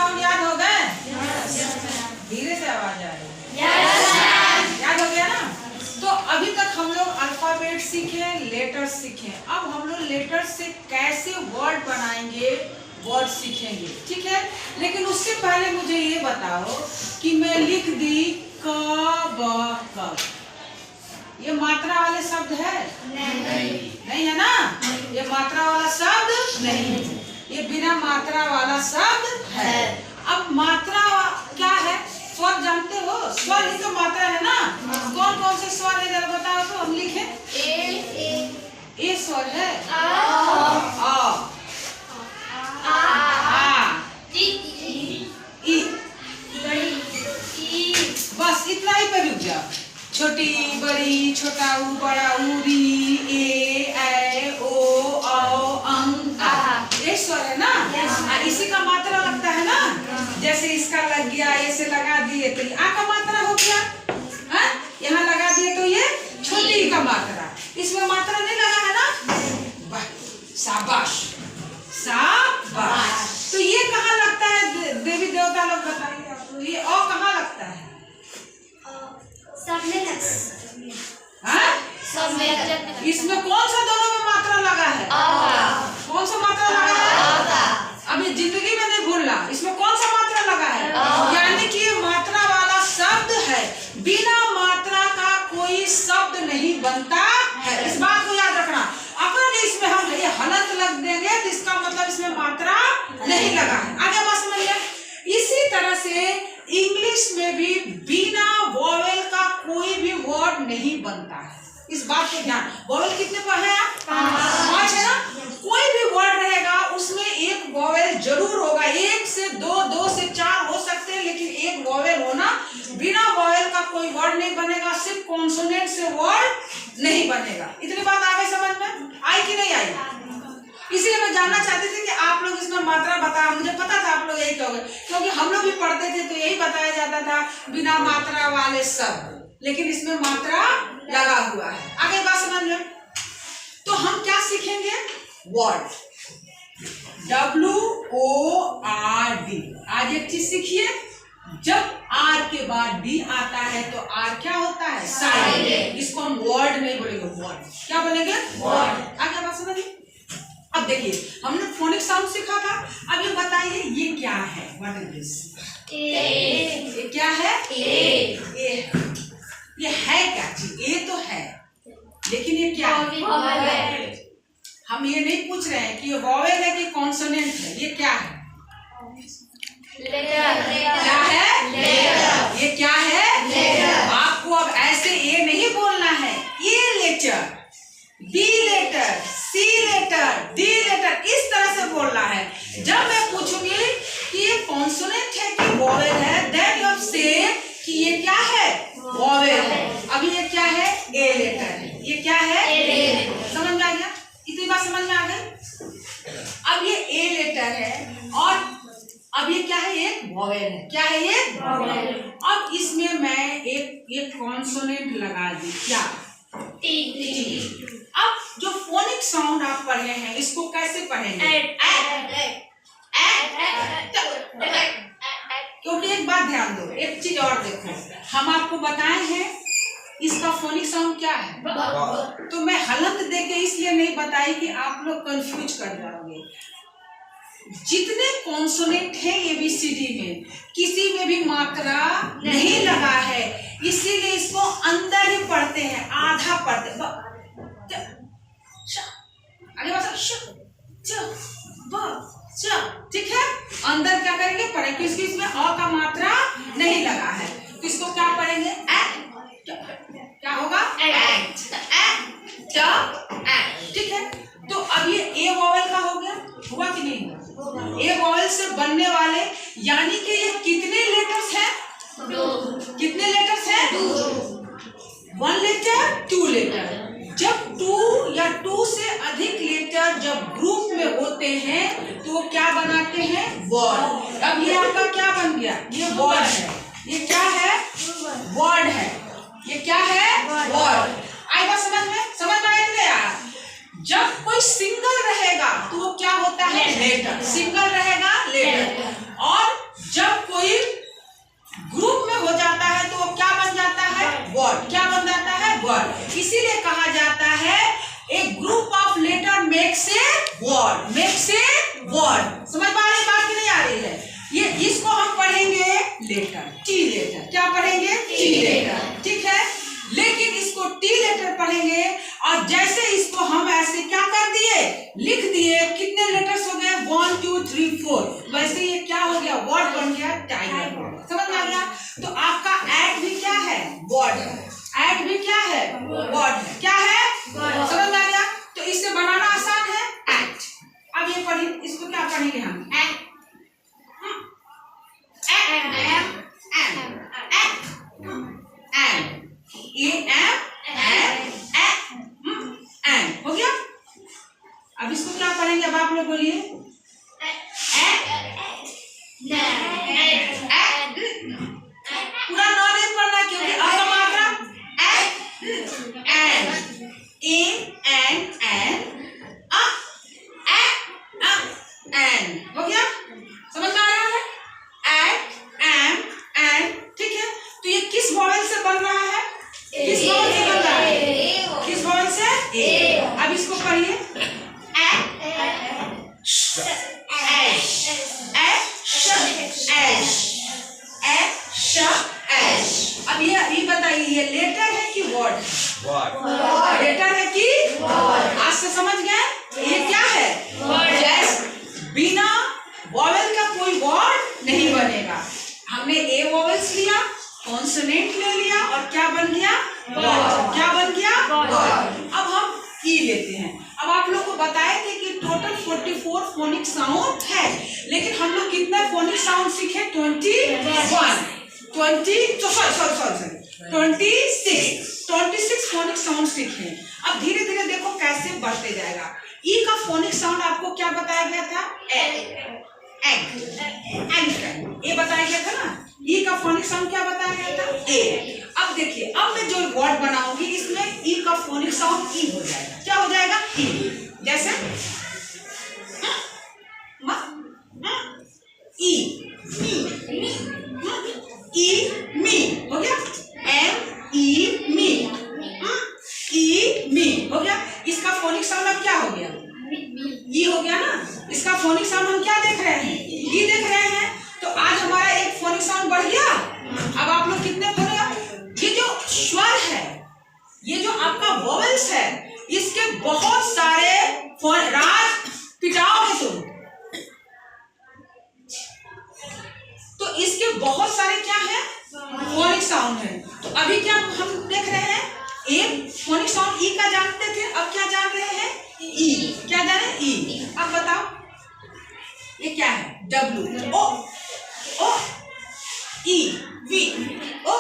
Sound याद हो गए? धीरे से आवाज आ रही है। याद हो गया ना? तो अभी तक हम लोग अल्फाबेट सीखे, लेटर्स सीखे। अब हम लोग लेटर्स से कैसे वर्ड बनाएंगे, वर्ड सीखेंगे, ठीक है? लेकिन उससे पहले मुझे ये बताओ कि मैं लिख दी क ब क, ये मात्रा वाले शब्द है? नहीं है ना? ये मात्रा वाला शब्द नहीं है, ये बिना मात्रा वाला शब्द है। अब मात्रा क्या है? स्वर जानते हो? स्वर ही तो मात्रा है ना? कौन कौन से स्वर है जरा बताओ तो हम लिखें। ए स्वर है, आ, ई, बस इतना ही पे रुक जाओ। छोटी बड़ी, छोटा ऊ बड़ा ऊ, री ए ओ अं आ, ये स्वर है ना? इसी का मात्रा लगता है ना? जैसे इसका लग गया, ऐसे लगा दिए तो आ का मात्रा हो गया, हाँ? यहाँ लगा दिए तो ये छोटी का मात्रा, इसमें मात्रा नहीं लगा है ना? शाबाश शाबाश। तो ये कहाँ लगता है? देवी देवता लोग बताइए आपको, ये अ कहाँ लगता है? इसमें कौन सा दोनों में मात्रा लगा है? कौन सा मात्रा लगा है? अभी जिंदगी में नहीं भूलना, इसमें कौन सा मात्रा लगा है? यानी कि ये मात्रा वाला शब्द है। बिना मात्रा का कोई शब्द नहीं बनता है, इस बात को याद रखना। अगर इसमें हम ये हलंत लग देंगे तो इसका मतलब इसमें मात्रा नहीं लगा है। आगे बात समझिए। इसी तरह से इंग्लिश में भी बिना वॉवेल का कोई भी वर्ड नहीं बनता है, इस बात को ध्यान। वॉवेल कितने पर है आप? 5 है ना? कोई भी वर्ड रहेगा उसमें एक वॉवेल जरूर होगा, 1 से 2, 2 से 4 हो सकते हैं, लेकिन एक वॉवेल होना। बिना वॉवेल का कोई वर्ड नहीं बनेगा, सिर्फ कॉन्सोनेंट से वर्ड नहीं बनेगा। इतनी बात आ गई समझ में? आई कि नहीं आई? इसीलिए मैं जानना चाहती थी कि आप लोग इसमें मात्रा बता, मुझे पता था आप लोग यही कहोगे, क्योंकि हम लोग भी पढ़ते थे तो यही बताया जाता था बिना मात्रा वाले शब्द, लेकिन इसमें मात्रा लगा हुआ है। आगे बात समझ में? तो हम क्या सीखेंगे? Word, WORD। आज एक चीज सीखिए, जब आर के बाद डी आता है तो आर क्या होता है? साइलेंट। इसको हम वर्ड नहीं बोलेंगे, वर्ड। क्या बोलेंगे? वर्ड। आगे बात समझिए। अब देखिए, हमने फोनिक साउंड सीखा था। अब ये बताइए ये क्या है? What is this? ये क्या है? ये है क्या चीज? ए तो है, लेकिन ये क्या है? हम ये नहीं पूछ रहे हैं कि ये वॉवेल है कि कॉन्सोनेंट है, ये क्या है? क्या है? लेटर। ये क्या है? लेटर। आपको अब ऐसे ए नहीं बोलना है, A letter, B letter, C letter, D letter, इस तरह से बोलना है। जब मैं पूछूंगी कि ये कॉन्सोनेंट है कि वॉवेल है, देन यू से कि ये क्या है? वॉवेल है। अभी ये क्या है? ए लेटर है। ये क्या है? A letter. समझ में आ गया? इतनी बात समझ में आ गई? अब ये ए लेटर है और अब ये क्या है? एक वॉवेल है। क्या है ये? वॉवेल। अब इसमें मैं एक कॉन्सोनेंट लगा दी, क्या? टी। अब जो फोनिक साउंड आप पढ़े हैं इसको कैसे पढ़ेंगे? क्योंकि एक बात ध्यान दो, एक चीज और देखो, हम आपको बताए हैं इसका फोनिक साउंड क्या है, तो मैं हलंत देके इसलिए नहीं बताई कि आप लोग कंफ्यूज कर जाओगे। जितने कॉन्सोनेंट हैं एबीसीडी में, किसी में भी मात्रा नहीं लगा है, इसीलिए इसको अंदर ही पढ़ते हैं, आधा पढ़ते हैं। ठीक है, अंदर क्या करेंगे? पढ़ेंगे, क्योंकि इसमें अ का मात्रा नहीं लगा है, तो इसको क्या पढ़ेंगे? क्या होगा? ठीक है। तो अब ये ए वॉवेल का हो गया, हुआ कि नहीं हुआ? ए वॉवेल से बनने वाले, यानी कि ये कितने लेटर्स हैं? 2। कितने लेटर्स हैं? 2। 1 लेटर, 2 लेटर। जब 2 या 2 से अधिक लेटर जब ग्रुप में होते हैं तो क्या बनाते हैं? वर्ड। अब ये आपका क्या बन गया? ये वर्ड है। ये क्या है? वर्ड है। ये क्या है? वर्ड। आएगा समझ में? समझ में आया कि नहीं आया? जब कोई सिंगल रहेगा तो वो क्या होता है? लेटर। सिंगल रहेगा लेटर। और लेटर, टी लेटर। क्या पढ़ेंगे? टी लेटर, ठीक है। लेकिन इसको टी लेटर पढ़ेंगे और जैसे इसको हम ऐसे क्या कर दिए, लिख दिए, कितने लेटर्स हो गए? 1 2 3 4। वैसे ये क्या हो गया? वर्ड बन गया टाइगर। समझ में आ गया? तो आपका एट भी क्या है? वर्ड है। एट भी क्या है? वर्ड है। क्या है? समझ में आ गया? तो इससे बनाना आसान है, एट। अब ये पढ़िए, इसको क्या पढ़ेंगे हम? एट, हो गया। अब इसको क्या पढ़ेंगे? अब आप लोग बोलिए। पूरा नौ नहीं पढ़ना क्योंकि अब मात्रा हो गया। समझ में आ रहा है? ठीक है। तो ये किस वॉवेल से बन रहा है? किस वॉवेल से बन रहा है? किस वॉवेल से? ए। अब इसको पढ़िए। अब ये बताइए, ये लेटर है कि वर्ड? लेटर है कि वर्ड? आज से समझ गए ये क्या है? जैसे बिना वॉवेल का कोई वर्ड नहीं बनेगा। हमने ए वॉवेल्स लिया, कॉन्सोनेंट ले लिया और क्या बन गया? वर्ड। क्या बन गया? वर्ड। अब हम ई लेते हैं। अब आप लोग को बताए थे कि टोटल 44 फोनिक साउंड है, लेकिन हम लोग कितने फोनिक साउंड सीखे? 26 फोनिक साउंड सीखे। अब धीरे धीरे देखो कैसे बढ़ते जाएगा। ई का फोनिक साउंड आपको क्या बताया गया था? ए बताया गया था ना। ई का फोनिक साउंड क्या बताया गया था? ए। अब देखिए, अब मैं जो वर्ड बनाऊंगी इसमें ई का फोनिक साउंड ई हो जाएगा। क्या हो जाएगा? ई। जैसे ई मी हो गया। एम ई मी, ई मी हो गया। इसका फोनिक साउंड अब क्या हो गया? ई हो गया ना। इसका फोनिक साउंड हम क्या देख रहे हैं? ई देख रहे हैं। तो आज हमारा एक फोनिक साउंड बढ़ गया। अब आप लोग कितने फोनिक, ये जो स्वर है, ये जो आपका वोवेल्स है, इसके बहुत सारे राज पिटाओगे तुम, तो इसके बहुत सारे क्या है? फोनिक साउंड है। तो अभी क्या हम देख रहे हैं? एक फोनिक साउंड ई का जानते थे, अब क्या जान रहे हैं? ई। क्या जाने? ई। अब बताओ ये क्या है? डब्ल्यू। ओ ई वी, ओ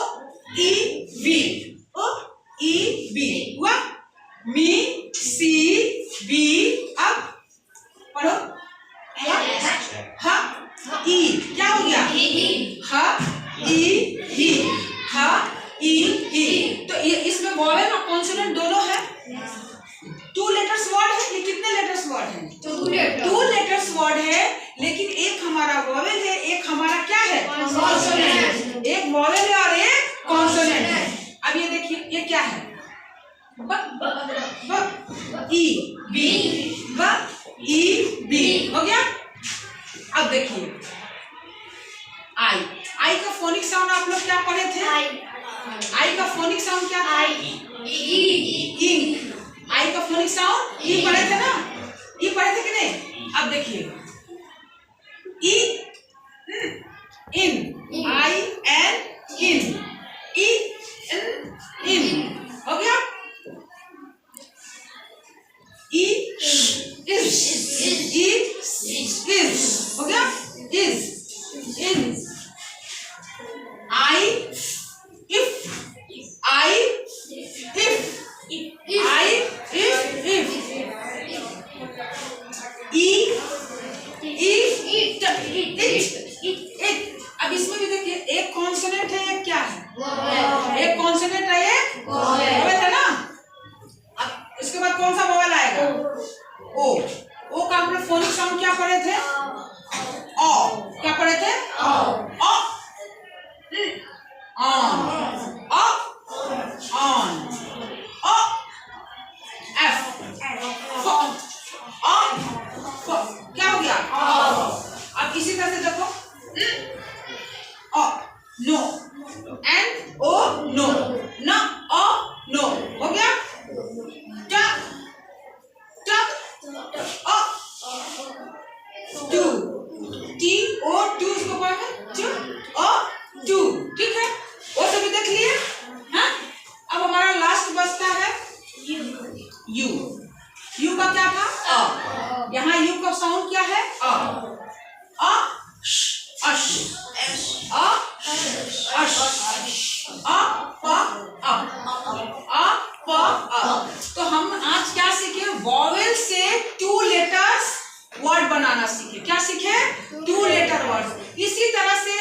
ई वी, ओ ई वी हुआ। मी सी बी। अब पढ़ो। ह ई क्या हो गया? ह ई ही, ह ई ही। तो ये इसमें वॉवेल और कॉन्सोनेंट दोनों है। 2 लेटर्स वर्ड है। ये कितने लेटर्स वर्ड है? 2 लेटर्स वर्ड है, लेकिन एक हमारा वॉवेल है, एक हमारा क्या है? कॉन्सोनेंट। एक वॉवेल है और एक कॉन्सोनेंट है। अब ये देखिए, ये क्या है? ब ई बी, ब ई बी हो गया। अब देखिए, आई। आई का फोनिक साउंड आप लोग क्या पढ़े थे? आई का फोनिक साउंड क्या था? ई। आई का फोनिक साउंड ई पढ़े थे ना? ई पढ़े थे कि नहीं? अब देखिए, ई इन, आई एन इन, ई इन हो गया। ई इज, ई इज हो गया। Is, in. I if, I if, I if, it. अब इसमें भी देखिए, एक कॉन्सोनेंट है, एक क्या है? एक कॉन्सोनेंट है, एक वोवेल है ना। अब इसके बाद कौन सा वोवेल आएगा? ओ। ओ का हमने फोनिक साउंड क्या पढ़े थे? ओ। क्या पढ़े थे? ओ। ऑन, ऑन, एफ, क्या हो गया? अब इसी तरह से देखो, नो, N O नो, न ओ नो, हो गया। T O to, T O to इसको पढ़ना टू ओ टू, ठीक है। वो सभी देख लिए। हाँ, अब हमारा लास्ट बचता है यू। यू का क्या था? अ। यहाँ यू का साउंड क्या है? अ, अश, अश, अ, अश, अ, प, अ। तो हम आज क्या सीखे? वॉवेल से 2 लेटर्स वर्ड बनाना सीखे। क्या सीखे? 2 लेटर वर्ड। इसी तरह से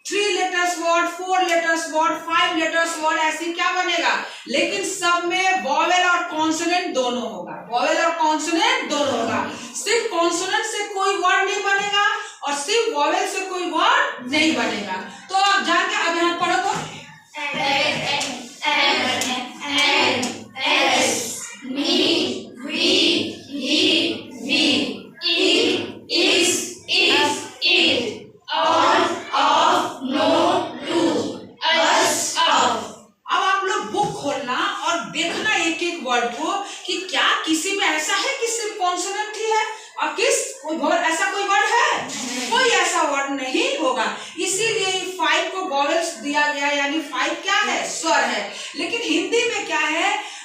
3 letters word, 4 letters word, 5 letters word, ऐसे क्या बनेगा? लेकिन सब में वॉवेल और कॉन्सोनेंट दोनों होगा। वॉवेल और कॉन्सोनेंट दोनों होगा। सिर्फ कॉन्सोनेंट से कोई वर्ड नहीं बनेगा और सिर्फ वॉवेल से कोई वर्ड नहीं बनेगा। तो आप जाके अब यहाँ पढ़ो तो वर्ड को कि क्या किसी में ऐसा है कि सिर्फ कॉन्सोनेंट ही है और ऐसा कोई वर्ड है? कोई ऐसा वर्ड नहीं होगा। इसीलिए 5 को वॉवेल्स दिया गया, यानी 5 क्या है? स्वर है। लेकिन हिंदी में क्या है?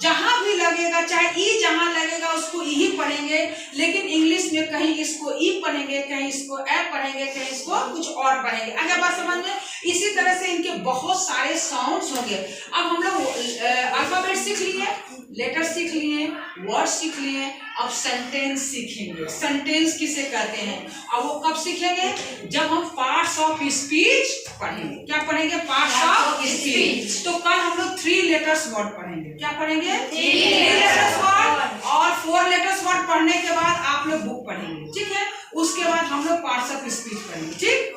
जहां भी लगेगा, चाहे ई जहां लगेगा उसको ई ही पढ़ेंगे। लेकिन इंग्लिश में कहीं इसको ई पढ़ेंगे, कहीं इसको ए पढ़ेंगे, कहीं इसको कुछ और पढ़ेंगे। अगर बात समझ में? इसी तरह से इनके बहुत सारे साउंड्स होंगे। अब हम लोग अल्फाबेट सीख लिए, लेटर सीख लिए, वर्ड सीख लिए, अब सेंटेंस सीखेंगे। सेंटेंस किसे कहते हैं? और वो कब सीखेंगे? जब हम पार्ट्स ऑफ स्पीच पढ़ेंगे। क्या पढ़ेंगे? Parts of speech. तो कल हम लोग 3 लेटर्स वर्ड पढ़ेंगे। क्या पढ़ेंगे? 3 लेटर्स वर्ड। और 4 लेटर्स वर्ड पढ़ने के बाद आप लोग बुक पढ़ेंगे, ठीक है। उसके बाद हम लोग पार्ट्स ऑफ स्पीच पढ़ेंगे, ठीक।